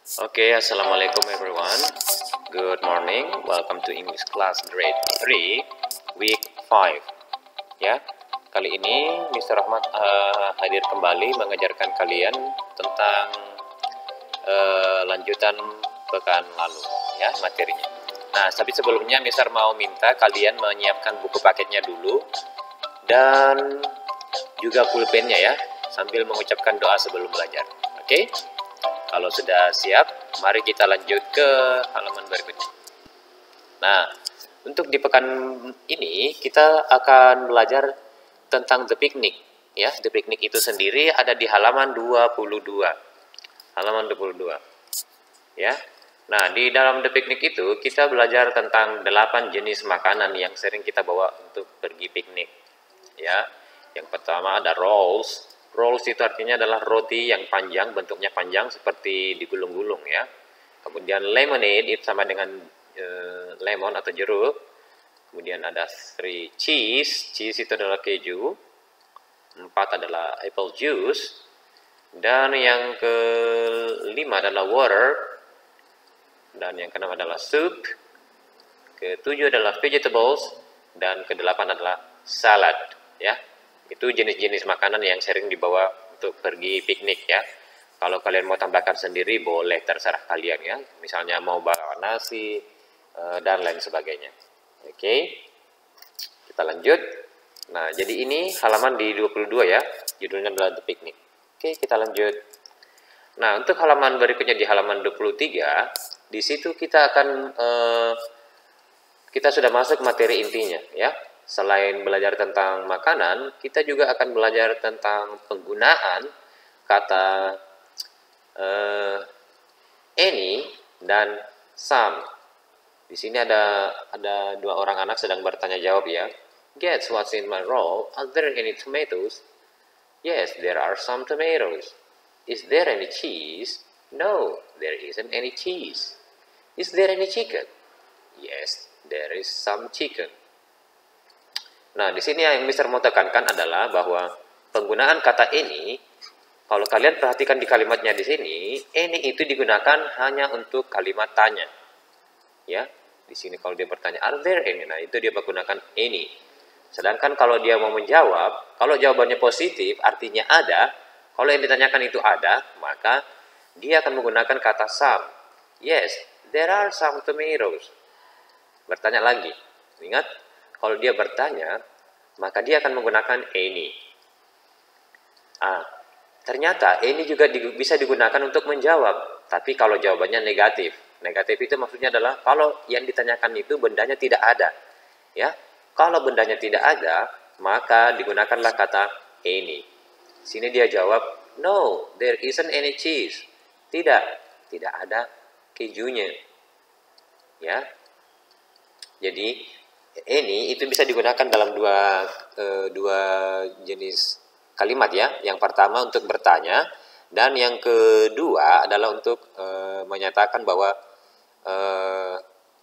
Assalamualaikum everyone. Good morning. Welcome to English class grade 3, week 5. Ya, kali ini Mr. Rahmat hadir kembali mengajarkan kalian tentang lanjutan pekan lalu, ya, materinya. Nah, tapi sebelumnya Mr. mau minta kalian menyiapkan buku paketnya dulu dan juga pulpennya ya, sambil mengucapkan doa sebelum belajar. Oke? Kalau sudah siap, mari kita lanjut ke halaman berikutnya. Nah, untuk di pekan ini kita akan belajar tentang the picnic. Ya, the picnic itu sendiri ada di halaman 22. Halaman 22. Ya. Nah, di dalam the picnic itu kita belajar tentang 8 jenis makanan yang sering kita bawa untuk pergi piknik. Ya. Yang pertama ada rolls. Rolls itu artinya adalah roti yang panjang, bentuknya panjang seperti digulung-gulung ya. Kemudian lemonade itu sama dengan lemon atau jeruk. Kemudian ada 3 cheese. Cheese itu adalah keju. 4 adalah apple juice. Dan yang kelima adalah water. Dan yang keenam adalah soup. Ketujuh adalah vegetables. Dan kedelapan adalah salad ya. Itu jenis-jenis makanan yang sering dibawa untuk pergi piknik ya. Kalau kalian mau tambahkan sendiri boleh, terserah kalian ya. Misalnya mau bawa nasi dan lain sebagainya. Oke. Kita lanjut. Nah, jadi ini halaman di 22 ya. Judulnya adalah The Picnic. Oke, kita lanjut. Nah, untuk halaman berikutnya di halaman 23, di situ kita akan kita sudah masuk materi intinya ya. Selain belajar tentang makanan, kita juga akan belajar tentang penggunaan kata any dan some. Di sini ada dua orang anak sedang bertanya jawab ya. Guess what's in my roll? Are there any tomatoes? Yes, there are some tomatoes. Is there any cheese? No, there isn't any cheese. Is there any chicken? Yes, there is some chicken. Nah, di sini yang Mr. mau tekankan adalah bahwa penggunaan kata any, kalau kalian perhatikan di kalimatnya di sini, any itu digunakan hanya untuk kalimat tanya. Ya, di sini kalau dia bertanya, are there any? Nah, itu dia menggunakan any. Sedangkan kalau dia mau menjawab, kalau jawabannya positif, artinya ada. Kalau yang ditanyakan itu ada, maka dia akan menggunakan kata some. Yes, there are some tomatoes. Bertanya lagi. Ingat, kalau dia bertanya, maka dia akan menggunakan any. Ternyata any juga bisa digunakan untuk menjawab. Tapi kalau jawabannya negatif. Negatif itu maksudnya adalah kalau yang ditanyakan itu bendanya tidak ada. Ya, kalau bendanya tidak ada, maka digunakanlah kata any. Sini dia jawab, no, there isn't any cheese. Tidak ada kejunya. Ya. Jadi any itu bisa digunakan dalam dua jenis kalimat ya. Yang pertama untuk bertanya dan yang kedua adalah untuk menyatakan bahwa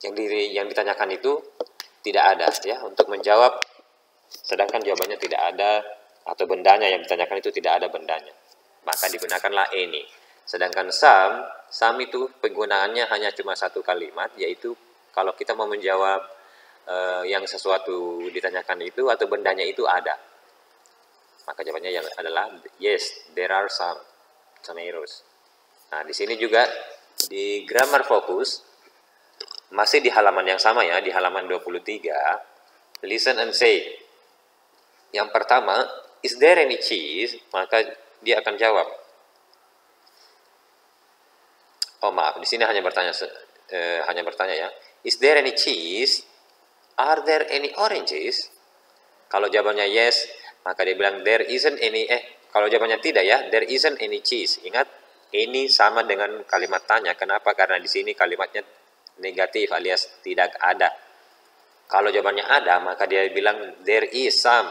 yang ditanyakan itu tidak ada ya, untuk menjawab sedangkan jawabannya tidak ada atau bendanya yang ditanyakan itu tidak ada bendanya. Maka digunakanlah any. Sedangkan some itu penggunaannya hanya cuma satu kalimat, yaitu kalau kita mau menjawab yang sesuatu ditanyakan itu atau bendanya itu ada, maka jawabannya yang adalah yes, there are some tomatoes. Nah, di sini juga di grammar focus masih di halaman yang sama ya, di halaman 23. Listen and say. Yang pertama, is there any cheese? Maka dia akan jawab. Oh maaf, di sini hanya bertanya ya. Is there any cheese? Are there any oranges? Kalau jawabannya yes, maka dia bilang there isn't any. Kalau jawabannya tidak ya, there isn't any cheese. Ingat, ini sama dengan kalimat tanya. Kenapa? Karena di sini kalimatnya negatif alias tidak ada. Kalau jawabannya ada, maka dia bilang there is some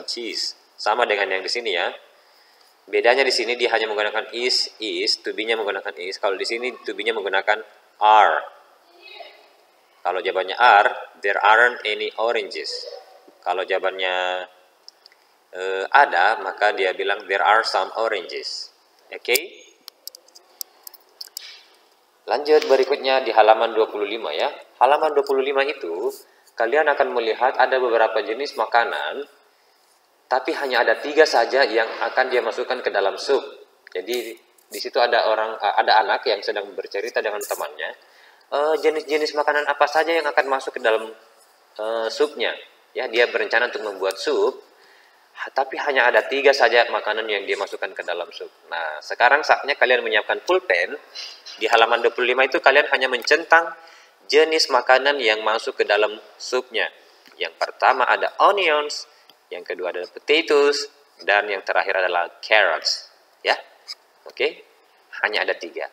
cheese. Sama dengan yang di sini ya. Bedanya di sini dia hanya menggunakan is, to be-nya menggunakan is. Kalau di sini to be-nya menggunakan are. Kalau jawabannya are, there aren't any oranges. Kalau jawabannya ada, maka dia bilang there are some oranges. Oke? Lanjut berikutnya di halaman 25 ya. Halaman 25 itu kalian akan melihat ada beberapa jenis makanan, tapi hanya ada 3 saja yang akan dia masukkan ke dalam sup. Jadi di situ ada anak yang sedang bercerita dengan temannya. Jenis-jenis makanan apa saja yang akan masuk ke dalam supnya? Ya, dia berencana untuk membuat sup, tapi hanya ada 3 saja makanan yang dia masukkan ke dalam sup. Nah, sekarang saatnya kalian menyiapkan pulpen. Di halaman 25 itu kalian hanya mencentang jenis makanan yang masuk ke dalam supnya. Yang pertama ada onions, yang kedua adalah potatoes, dan yang terakhir adalah carrots. Ya, oke. Hanya ada 3,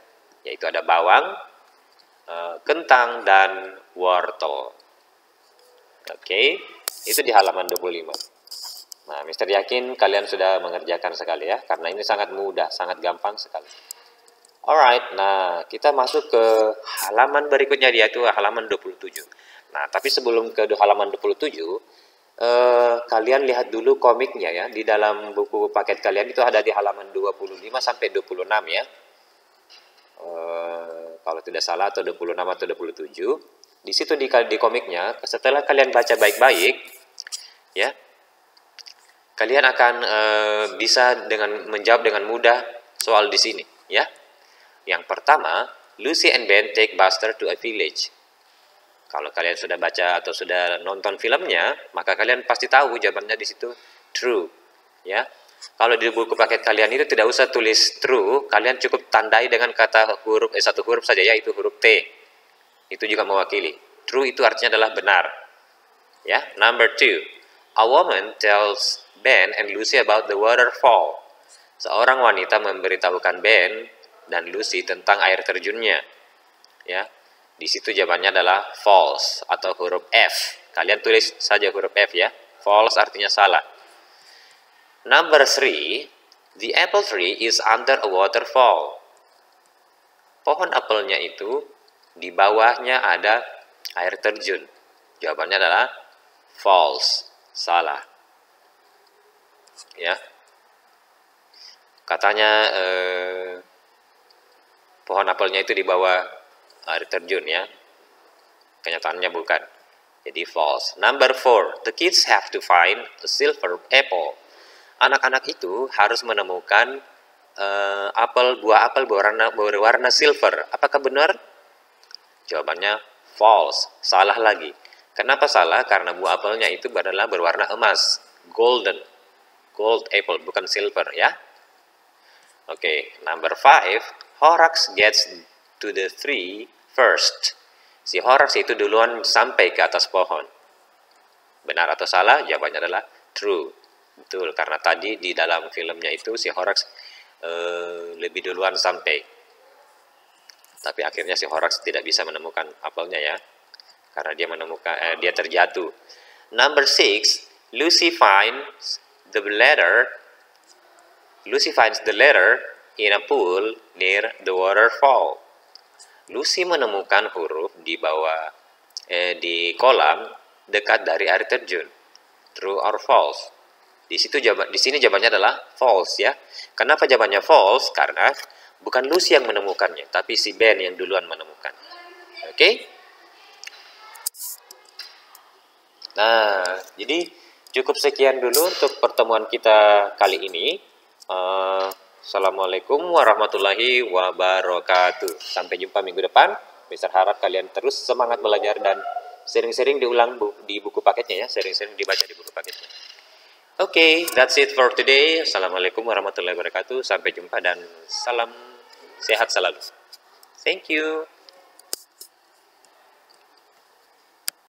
yaitu ada bawang, kentang, dan wortel. Oke, itu di halaman 25. Nah, Mister yakin kalian sudah mengerjakan sekali ya, karena ini sangat mudah, sangat gampang sekali. Alright, nah kita masuk ke halaman berikutnya, yaitu halaman 27. Nah, tapi sebelum ke halaman 27, kalian lihat dulu komiknya ya. Di dalam buku paket kalian itu ada di halaman 25 sampai 26 ya. Kalau tidak salah, atau 26 atau 27. Di situ di komiknya, setelah kalian baca baik-baik ya, kalian akan bisa menjawab dengan mudah soal di sini ya. Yang pertama, Lucy and Ben take Buster to a village. Kalau kalian sudah baca atau sudah nonton filmnya, maka kalian pasti tahu jawabannya di situ true ya. Kalau di buku paket kalian itu tidak usah tulis true, kalian cukup tandai dengan kata satu huruf saja, yaitu huruf T. Itu juga mewakili. True itu artinya adalah benar. Ya, number 2. A woman tells Ben and Lucy about the waterfall. Seorang wanita memberitahukan Ben dan Lucy tentang air terjunnya. Ya. Di situ jawabannya adalah false atau huruf F. Kalian tulis saja huruf F ya. False artinya salah. Number 3. The apple tree is under a waterfall. Pohon apelnya itu di bawahnya ada air terjun. Jawabannya adalah false, salah. Ya. Katanya pohon apelnya itu di bawah air terjun ya. Kenyataannya bukan. Jadi false. Number 4. The kids have to find a silver apple. Anak-anak itu harus menemukan buah apel berwarna silver. Apakah benar? Jawabannya false, salah lagi. Kenapa salah? Karena buah apelnya itu adalah berwarna emas, gold apple, bukan silver ya. Oke, number 5. Horrocks gets to the tree first. Si Horrocks itu duluan sampai ke atas pohon. Benar atau salah? Jawabannya adalah true. Betul, karena tadi di dalam filmnya itu si Horrocks lebih duluan sampai. Tapi akhirnya si Horrocks tidak bisa menemukan apelnya ya, karena dia terjatuh. Number 6. Lucy finds the letter in a pool near the waterfall. Lucy menemukan huruf di bawah di kolam dekat dari air terjun. True or false? Di sini jawabannya adalah false ya. Kenapa jawabannya false? Karena bukan Lucy yang menemukannya, tapi si Ben yang duluan menemukan. Oke? Nah, jadi cukup sekian dulu untuk pertemuan kita kali ini. Assalamualaikum warahmatullahi wabarakatuh. Sampai jumpa minggu depan. Mister harap kalian terus semangat belajar dan sering-sering diulang di buku paketnya ya. Sering-sering dibaca di buku paketnya. Oke, that's it for today. Assalamualaikum warahmatullahi wabarakatuh. Sampai jumpa dan salam sehat selalu. Thank you.